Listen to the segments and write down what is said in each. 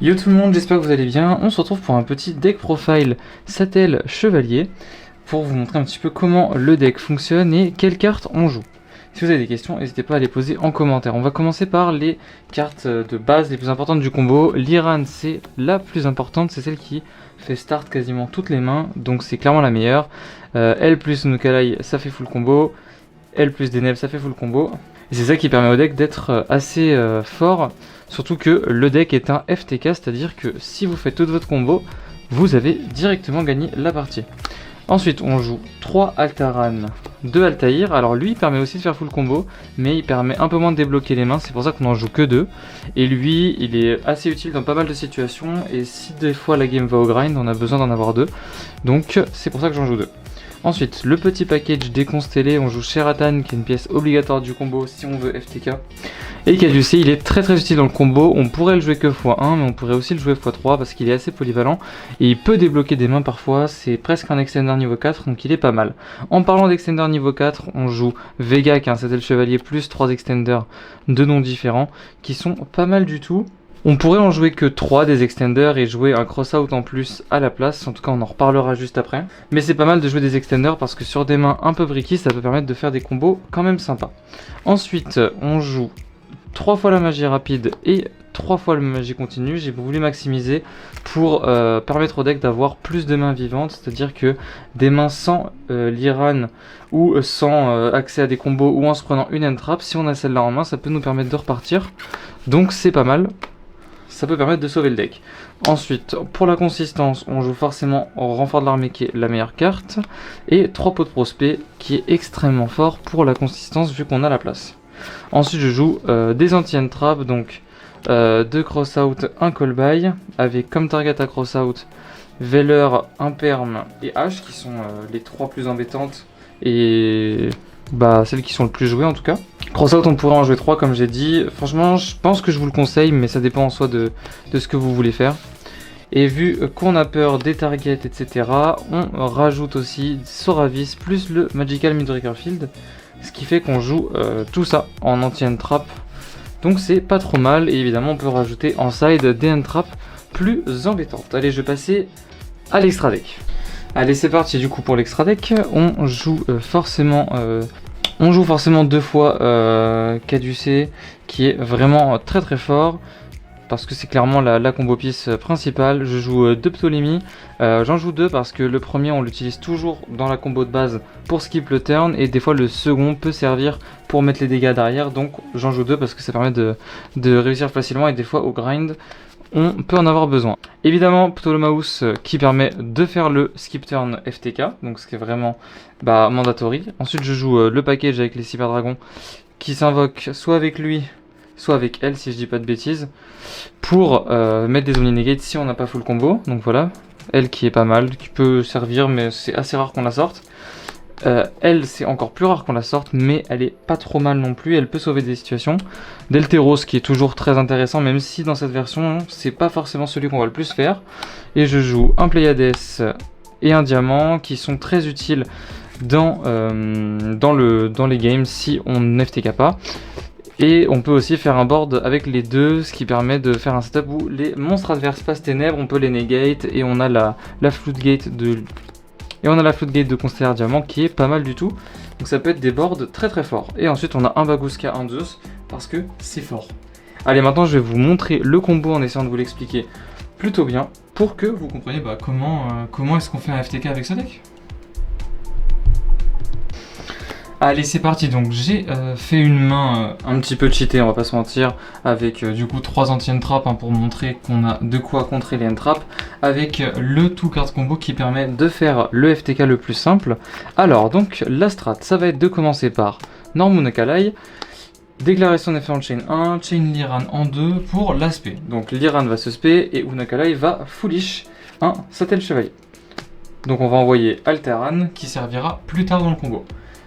Yo tout le monde, j'espère que vous allez bien. On se retrouve pour un petit deck profile Sattel Chevalier pour vous montrer un petit peu comment le deck fonctionne et quelles cartes on joue. Si vous avez des questions, n'hésitez pas à les poser en commentaire. On va commencer par les cartes de base les plus importantes du combo. Liran, c'est la plus importante, c'est celle qui fait start quasiment toutes les mains, donc c'est clairement la meilleure. L plus Nukalai, ça fait full combo. L plus Deneb, ça fait full combo. Et c'est ça qui permet au deck d'être assez fort. Surtout que le deck est un FTK, c'est-à-dire que si vous faites tout votre combo, vous avez directement gagné la partie. Ensuite, on joue 3 Altaran, 2 Altaïr. Alors lui, il permet aussi de faire full combo, mais il permet un peu moins de débloquer les mains, c'est pour ça qu'on en joue que 2. Et lui, il est assez utile dans pas mal de situations, et si des fois la game va au grind, on a besoin d'en avoir 2. Donc c'est pour ça que j'en joue 2. Ensuite, le petit package des constellés, on joue Sheratan, qui est une pièce obligatoire du combo si on veut FTK. Et Caducée, il est très utile dans le combo, on pourrait le jouer que x1, mais on pourrait aussi le jouer x3 parce qu'il est assez polyvalent. Et il peut débloquer des mains parfois, c'est presque un extender niveau 4, donc il est pas mal. En parlant d'extender niveau 4, on joue Vega, qui est un Sattel Chevalier, plus 3 extenders de noms différents, qui sont pas mal du tout. On pourrait en jouer que 3 des extenders et jouer un cross-out en plus à la place, en tout cas on en reparlera juste après. Mais c'est pas mal de jouer des extenders parce que sur des mains un peu bricky, ça peut permettre de faire des combos quand même sympas. Ensuite, on joue 3 fois la magie rapide et 3 fois la magie continue. J'ai voulu maximiser pour permettre au deck d'avoir plus de mains vivantes, c'est-à-dire que des mains sans Liran ou sans accès à des combos ou en se prenant une entrap, si on a celle-là en main, ça peut nous permettre de repartir. Donc c'est pas mal. Ça peut permettre de sauver le deck. Ensuite, pour la consistance, on joue forcément au renfort de l'armée qui est la meilleure carte. Et 3 pots de prospect qui est extrêmement fort pour la consistance vu qu'on a la place. Ensuite, je joue des anti-entrap, donc 2 cross-out, 1 call-by, avec comme target à cross-out Veller, Imperm et H qui sont les 3 plus embêtantes et celles qui sont le plus jouées en tout cas. Crossout, on pourrait en jouer 3 comme j'ai dit. Franchement, je pense que je vous le conseille, mais ça dépend en soi de ce que vous voulez faire. Et vu qu'on a peur des targets, etc., on rajoute aussi Soravis plus le Magical Midbreaker Field, ce qui fait qu'on joue tout ça en anti-entrap. Donc c'est pas trop mal, et évidemment on peut rajouter en side des entraps plus embêtantes. Allez, je vais passer à l'extra deck. Allez, c'est parti du coup pour l'extra deck. On joue forcément 2 fois Caducée, qui est vraiment très fort, parce que c'est clairement la combo piece principale. Je joue 2 Ptolémie, j'en joue 2 parce que le premier on l'utilise toujours dans la combo de base pour skip le turn, et des fois le second peut servir pour mettre les dégâts derrière, donc j'en joue 2 parce que ça permet de réussir facilement, et des fois au grind on peut en avoir besoin. Évidemment, Ptolemaeus qui permet de faire le skip turn FTK, donc ce qui est vraiment mandatory. Ensuite, je joue le package avec les Cyber Dragons qui s'invoque soit avec lui, soit avec elle, si je dis pas de bêtises, pour mettre des Omni Negate si on n'a pas full combo. Donc voilà, elle qui est pas mal, qui peut servir, mais c'est assez rare qu'on la sorte. Elle, c'est encore plus rare qu'on la sorte, mais elle est pas trop mal non plus, elle peut sauver des situations. Delteros qui est toujours très intéressant, même si dans cette version, c'est pas forcément celui qu'on va le plus faire. Et je joue un Pleiades et un Diamant qui sont très utiles dans les games si on ne FTK pas. Et on peut aussi faire un board avec les deux, ce qui permet de faire un setup où les monstres adverses passent ténèbres, on peut les negate, et on a la floodgate de Constellaire Diamant qui est pas mal du tout. Donc ça peut être des boards très forts. Et ensuite on a un Bagouska, un Zeus, parce que c'est fort. Allez, maintenant je vais vous montrer le combo en essayant de vous l'expliquer plutôt bien, pour que vous compreniez comment est-ce qu'on fait un FTK avec ce deck. Allez, c'est parti. Donc j'ai fait une main un petit peu cheatée, on va pas se mentir, avec du coup 3 anti-entrap pour montrer qu'on a de quoi contrer les entraps, avec le tout card combo qui permet de faire le FTK le plus simple. Alors donc la strat, ça va être de commencer par Normunakalai, déclarer son effet en chain 1, chain Liran en 2 pour l'aspect. Donc Liran va se spé et Unakalai va foolish un Sattel Chevalier. Donc on va envoyer Altaran qui servira plus tard dans le combo.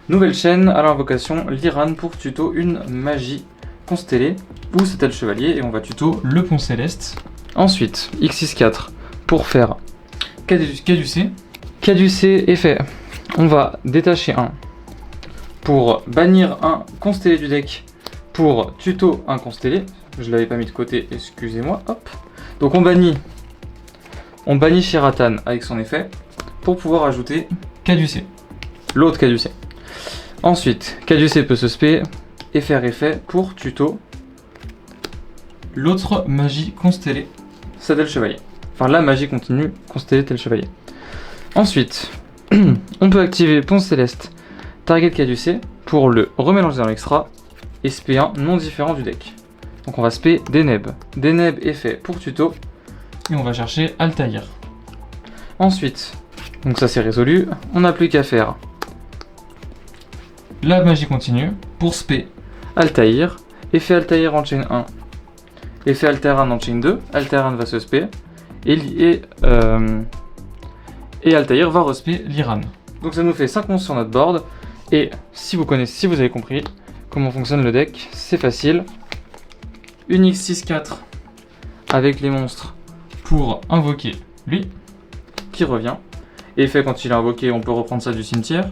Nouvelle chaîne à l'invocation Liran pour tuto une magie constellée ou Sattel Chevalier, et on va tuto le pont céleste. Ensuite X64 pour faire Caducée. Caducée est fait. On va détacher un pour bannir un constellé du deck, pour tuto un constellé. Je l'avais pas mis de côté, excusez-moi. Hop. Donc on bannit Shiratan avec son effet pour pouvoir ajouter Caducée, l'autre Caducée. Ensuite, Caducée peut se spé et faire effet pour tuto l'autre magie constellée, Sadel Chevalier. Enfin la magie continue constellée tel Chevalier. Ensuite, on peut activer Ponce Céleste, Target Caducée pour le remélanger dans l'extra et spé un non différent du deck. Donc on va spé Deneb. Deneb est fait pour tuto et on va chercher Altaïr. Ensuite, donc ça c'est résolu, on n'a plus qu'à faire la magie continue pour spé Altaïr, effet Altaïr en chain 1, effet Alteran en chain 2, Alteran va se spé et Altaïr va respé Liran. Donc ça nous fait 5 monstres sur notre board et si vous avez compris comment fonctionne le deck, c'est facile. Une X6-4 avec les monstres pour invoquer lui qui revient. Effet quand il est invoqué, on peut reprendre ça du cimetière.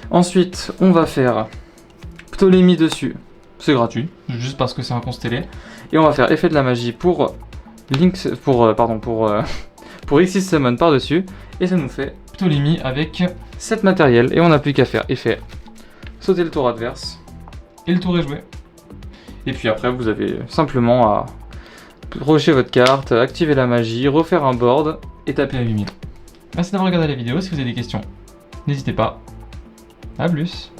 Ensuite, on va faire Ptolémie dessus, c'est gratuit, juste parce que c'est un constellé. Et on va faire effet de la magie pour X6 Summon par-dessus. Et ça nous fait Ptolémie avec 7 matériels. Et on n'a plus qu'à faire effet sauter le tour adverse. Et le tour est joué. Et puis après, vous avez simplement à rusher votre carte, activer la magie, refaire un board et taper à 8000. Merci d'avoir regardé la vidéo. Si vous avez des questions, n'hésitez pas. A plus.